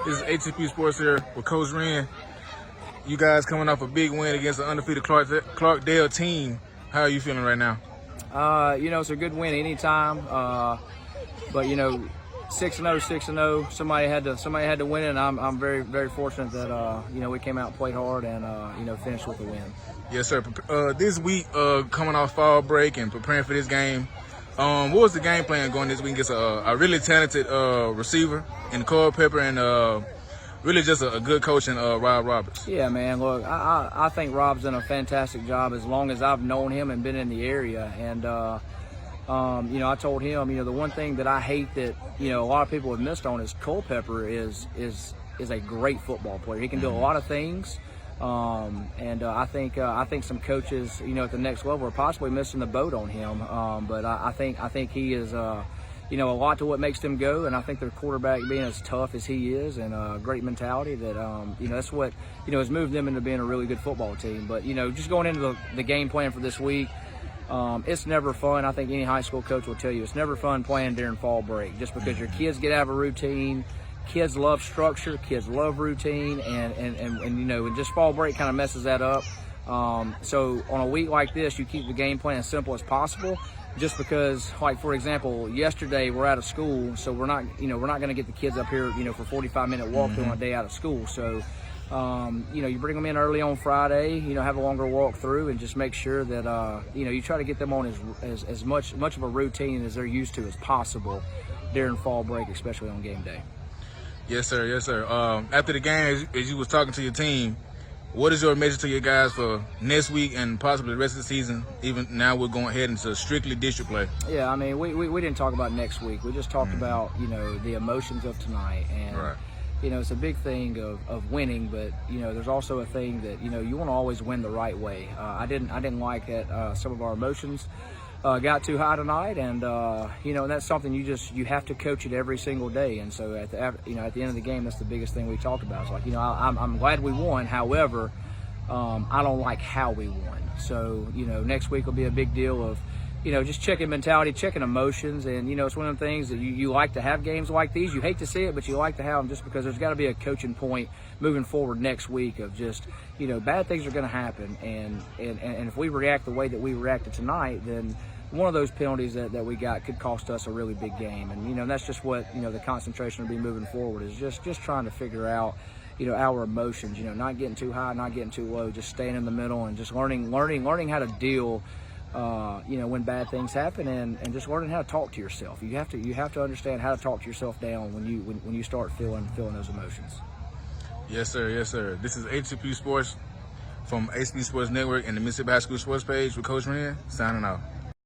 This is ATP Sports here with Coach Wren. You guys coming off a big win against the undefeated Clarkdale team. How are you feeling right now? It's a good win anytime. But 6-0, 6-0. Somebody had to win it, and I'm very, very fortunate that we came out and played hard and finished with a win. Yes, sir. This week, coming off fall break and preparing for this game, what was the game plan going this week against a really talented receiver in Cole Pepper and really just a good coach in Rob Roberts? Yeah, man. Look, I think Rob's done a fantastic job as long as I've known him and been in the area. And I told him, the one thing that I hate that a lot of people have missed on is Cole Pepper is a great football player. He can do a lot of things. I think some coaches, at the next level are possibly missing the boat on him. But I think he is, a lot to what makes them go. And I think their quarterback being as tough as he is and a great mentality that, that's what, has moved them into being a really good football team. But, just going into the game plan for this week, it's never fun. I think any high school coach will tell you it's never fun playing during fall break just because your kids get out of a routine. Kids love structure, kids love routine, and just fall break kind of messes that up. So on a week like this, you keep the game plan as simple as possible. Just because, like for example, yesterday we're out of school, so we're not going to get the kids up here, for 45-minute walk on a day out of school. So, you bring them in early on Friday, have a longer walk through, and just make sure that you try to get them on as much of a routine as they're used to as possible during fall break, especially on game day. Yes, sir. Yes, sir. After the game, as you was talking to your team, what is your message to your guys for next week and possibly the rest of the season? Even now, we're going ahead into strictly district play. Yeah, I mean, we didn't talk about next week. We just talked about the emotions of tonight, and right. It's a big thing of winning, but there's also a thing that you want to always win the right way. I didn't like that some of our emotions got too high tonight, and and that's something you have to coach it every single day. And so at the end of the game, that's the biggest thing we talked about. It's like I'm glad we won. However, I don't like how we won. So next week will be a big deal of just checking mentality, checking emotions, and it's one of the things that you like to have games like these. You hate to see it, but you like to have them just because there's got to be a coaching point moving forward next week of just bad things are going to happen, and if we react the way that we reacted tonight, then one of those penalties that we got could cost us a really big game. And that's just what the concentration will be moving forward is just trying to figure out our emotions, not getting too high, not getting too low, just staying in the middle and just learning how to deal when bad things happen, and just learning how to talk to yourself. You have to understand how to talk to yourself down when you start feeling those emotions. Yes, sir. Yes, sir. This is ATP Sports from ATP Sports Network and the Mississippi High School Sports page with Coach Wren, signing out.